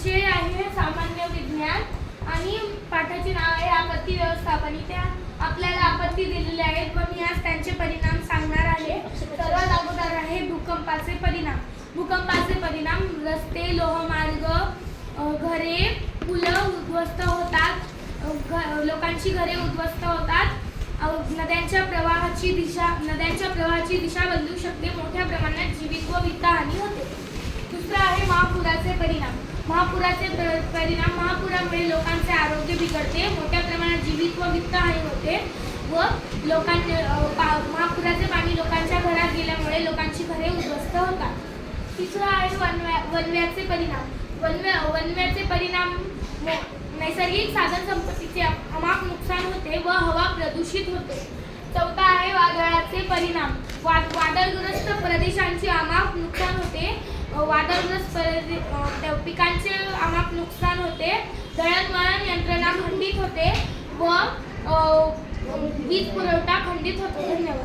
विषय आहे सामान्य विज्ञान आणि पाठाचे नाव आहे आपत्ती व्यवस्थापन. इथे आपल्याला आपत्ती दिलेले आहेत व मी आज त्यांचे परिणाम सांगणार आहे. सर्वात अगोदर आहे भूकंपाचे परिणाम. भूकंपाचे परिणाम रस्ते, लोहमार्ग, घरे, पुलं उद्ध्वस्त होतात, लोकांची घरे उद्ध्वस्त होतात, नद्यांच्या प्रवाहाची दिशा बदलू शकते, मोठ्या प्रमाणात जीवित व वित्तहानी होते. दुसरा आहे महापुराचे परिणाम. महापुराचे परिणाम महापुरामुळे लोकांचे आरोग्य बिघडते, मोठ्या प्रमाणात जीवित व वित्तहानी होते व महापुराचे पाणी लोकांच्या घरात गेल्यामुळे लोकांची घरे उद्ध्वस्त होतात. तिसरा आहे वणव्याचे परिणाम. वणव्याचे परिणाम नैसर्गिक साधन संपत्तीचे अमाप नुकसान होते व हवा प्रदूषित होते. चौथा आहे वादळाचे परिणाम. वादळग्रस्त प्रदेशांचे अमाप नुकसान होते, वादळग्रस्त पिकांचे अमाप नुकसान होते, दळणवळण यंत्रणा खंडित होते व वीज पुरवठा खंडित होतो. धन्यवाद.